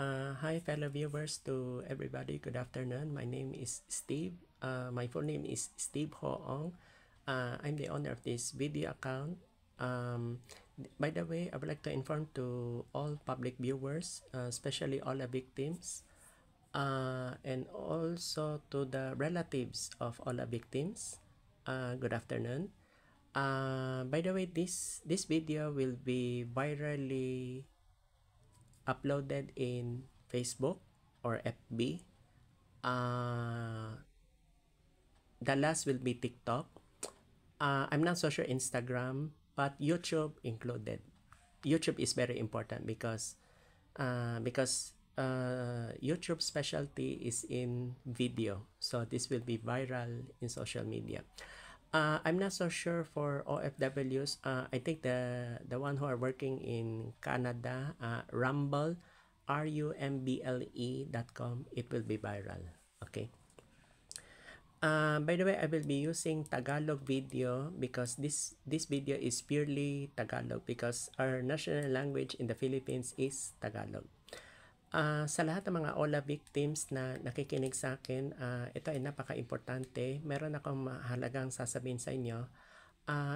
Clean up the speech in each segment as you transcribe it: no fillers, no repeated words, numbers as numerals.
Hi fellow viewers, to everybody, good afternoon. My name is Steve. My full name is Steve Hoong. I'm the owner of this video account. By the way, I would like to inform to all public viewers, especially all the victims, and also to the relatives of all the victims. Good afternoon. By the way, this video will be virally uploaded in Facebook or FB. The last will be TikTok. I'm not so sure Instagram, but YouTube included. YouTube is very important because YouTube specialty is in video, so this will be viral in social media. I'm not so sure for OFWs. I think the one who are working in Canada, Rumble, rumble.com, it will be viral. Okay. By the way, I will be using Tagalog video because this video is purely Tagalog because our national language in the Philippines is Tagalog. Sa lahat ng mga OLA victims na nakikinig sa akin, ito ay napaka-importante. Meron akong mahalagang sasabihin sa inyo.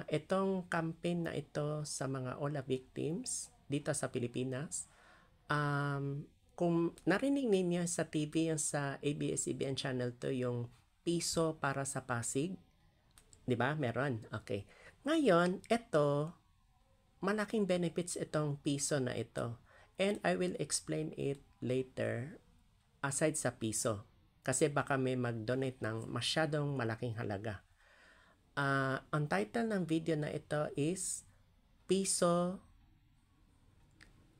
Itong campaign na ito sa mga OLA victims dito sa Pilipinas, kung narinig ninyo sa TV, yung sa ABS-CBN Channel 2, yung piso para sa Pasig, di ba? Meron. Okay. Ngayon, ito, malaking benefits itong piso na ito. And I will explain it later aside sa piso. Kasi baka may mag-donate ng masyadong malaking halaga. Ang title ng video na ito is Piso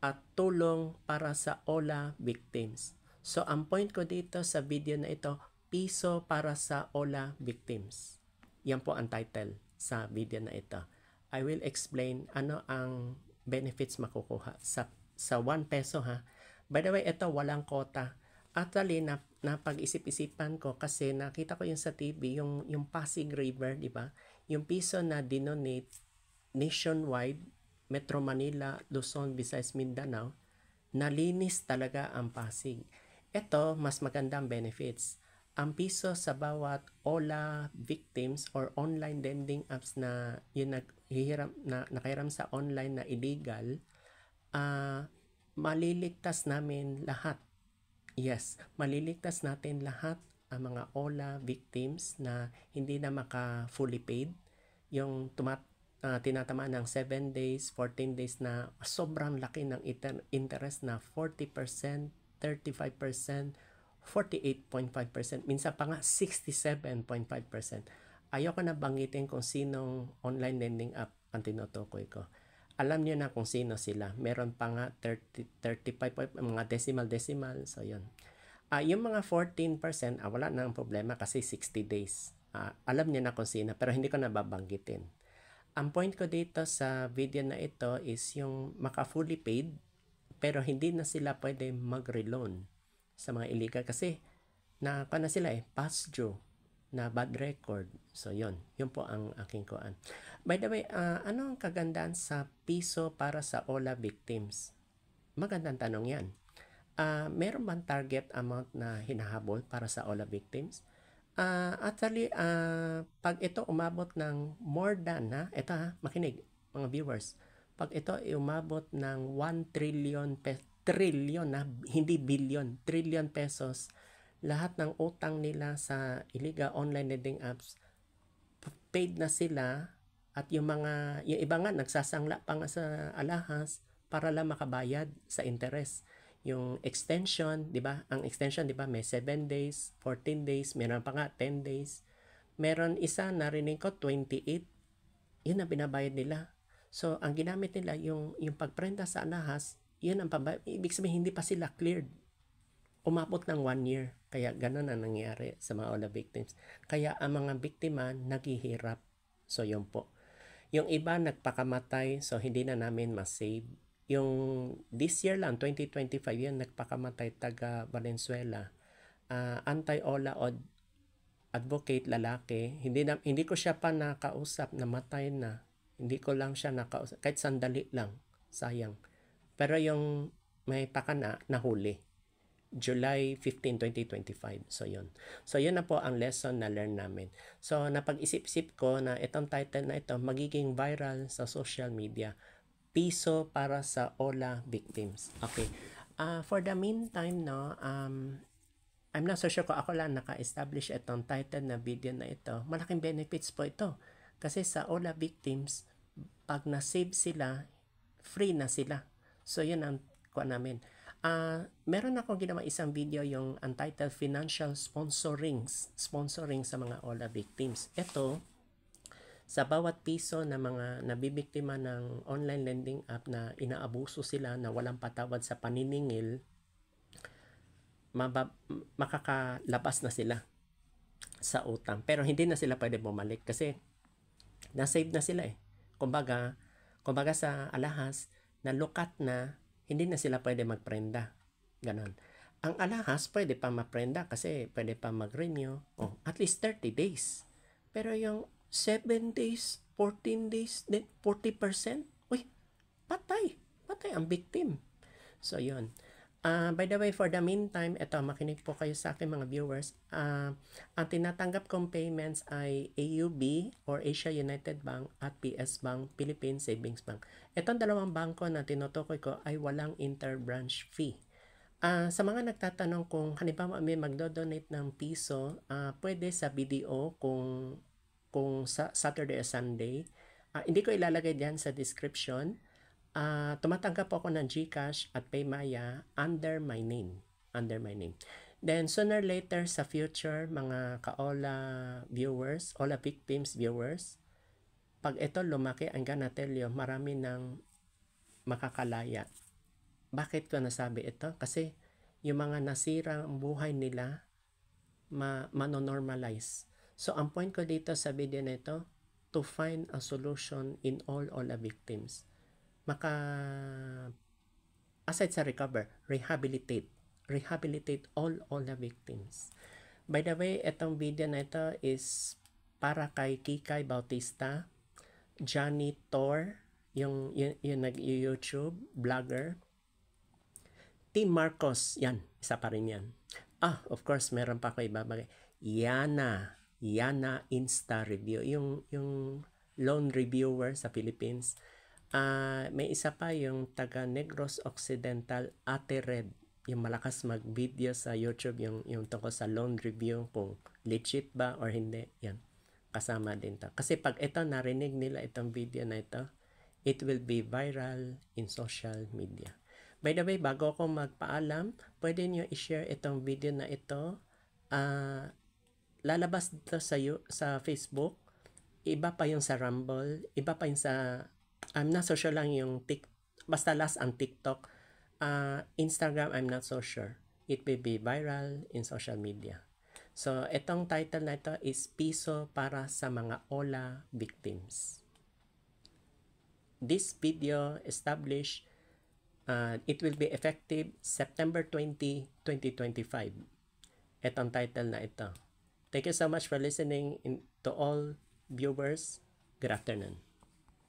at Tulong para sa OLA Victims. So, ang point ko dito sa video na ito, Piso para sa OLA Victims. Yan po ang title sa video na ito. I will explain ano ang benefits makukuha sa 1 peso ha. By the way, ito walang quota. Actually, napag-isip-isipan ko kasi nakita ko yung sa TV, yung Pasig River, di ba? Yung piso na dinonate nationwide, Metro Manila, Luzon, Visayas, Mindanao, nalinis talaga ang Pasig. Ito, mas magandang benefits. Ang piso sa bawat OLA victims or online lending apps na yung nakahiram sa online na illegal, maliligtas namin lahat. Yes, maliligtas natin lahat ang mga OLA victims na hindi na maka-fully paid. Yung tinatamaan ng 7 days, 14 days na sobrang laki ng interest na 40%, 35%, 48.5%, minsan pa nga 67.5%. Ayoko na banggitin kung sinong online lending app ang tinutukoy ko. Alam niyo na kung sino sila. Meron pa nga 35, mga decimal. So, yun. Yung mga 14%, wala na ang problema kasi 60 days. Alam niyo na kung sino, pero hindi ko na babanggitin. Ang point ko dito sa video na ito is yung maka-fully paid, pero hindi na sila pwede mag-reloan sa mga illegal kasi na sila past due, na bad record. So, yun po ang aking kuan. By the way, ano ang kagandaan sa piso para sa OLA victims? Magandang tanong yan. Meron bang target amount na hinahabol para sa OLA victims? Actually, pag ito umabot ng more than, ito makinig mga viewers, pag ito umabot ng 1 trillion trillion hindi billion, trillion pesos, lahat ng utang nila sa illegal online lending apps, paid na sila, at yung iba nga nagsasangla pa nga sa alahas para lang makabayad sa interest. Yung extension, di ba? Ang extension, di ba, may 7 days, 14 days, meron pa nga 10 days. Meron isa, narinig ko, 28. Yun ang binabayad nila. So, ang ginamit nila, yung pagprenta sa alahas, yun ang pabayad. Ibig sabihin, hindi pa sila cleared. Umabot ng 1 year. Kaya ganun ang nangyari sa mga OLA victims. Kaya ang mga biktima naghihirap. So, yun po. Yung iba nagpakamatay, so hindi na namin ma-save. Yung this year lang, 2025, yun nagpakamatay taga Valenzuela. Anti-OLA advocate, lalaki. Hindi ko siya pa nakausap, namatay na. Hindi ko lang siya nakausap. Kahit sandali lang. Sayang. Pero yung may pakana, nahuli. July 15, 2025. So, yun. So, yun na po ang lesson na learn namin. So, napag-isip-isip ko na itong title na ito magiging viral sa social media. Piso para sa OLA victims. Okay. For the meantime, no, I'm not so sure kung ako lang naka-establish itong title na video na ito. Malaking benefits po ito. Kasi sa OLA victims, pag na-save sila, free na sila. So, yun ang kuha namin. Meron akong ginawa isang video yung untitled financial sponsoring sa mga OLA victims. Ito, sa bawat piso na mga nabibiktima ng online lending app na inaabuso sila na walang patawad sa paniningil, makakalabas na sila sa utang. Pero hindi na sila pwede bumalik kasi na-save na sila eh. Kumbaga sa alahas, nalukat na, hindi na sila pwede magprenda. Ganon. Ang alahas, pwede pa maprenda kasi pwede pa mag-renew. At least 30 days. Pero yung 7 days, 14 days, 40%, patay ang victim. So, yun. By the way, for the meantime, ito, makinig po kayo sa akin mga viewers. Ang tinatanggap kong payments ay AUB or Asia United Bank at PS Bank, Philippine Savings Bank. Itong dalawang bangko na tinutukoy ko ay walang interbranch fee. Sa mga nagtatanong kung halimbawa may magdo-donate ng piso, pwede sa BDO kung sa Saturday or Sunday. Hindi ko ilalagay diyan sa description. Tumatanggap ako ng GCash at Paymaya under my name. Then sooner or later sa future, mga ka-OLA viewers, OLA victims viewers, pag ito lumaki, I'm gonna tell you, marami nang makakalaya. Bakit ko nasabi ito? Kasi yung mga nasira ang buhay nila, manonormalize. So ang point ko dito sa video na ito, to find a solution in all OLA victims. Aside sa rehabilitate all the victims. By the way, itong video na ito is para kay Kikay Bautista, Johnny Tor, yung nag-YouTube vlogger, Team Marcos, yan, isa pa rin yan. Of course, meron pa ako ibabagay. Yana Insta Review, yung loan reviewer sa Philippines. May isa pa yung taga Negros Occidental, Ate Red, yung malakas mag-video sa YouTube, yung tungkol sa loan review, kung legit ba or hindi, yan, kasama din to. Kasi pag ito, narinig nila itong video na ito, it will be viral in social media. By the way, bago ako magpaalam, pwede nyo i-share itong video na ito. Lalabas dito sa Facebook, iba pa yung sa Rumble, iba pa yung sa I'm not so sure lang yung basta last ang TikTok. Instagram, I'm not so sure. It will be viral in social media. So, itong title na ito is Piso para sa mga OLA victims. This video established, it will be effective September 20, 2025. Itong title na ito. Thank you so much for listening to all viewers. Good afternoon.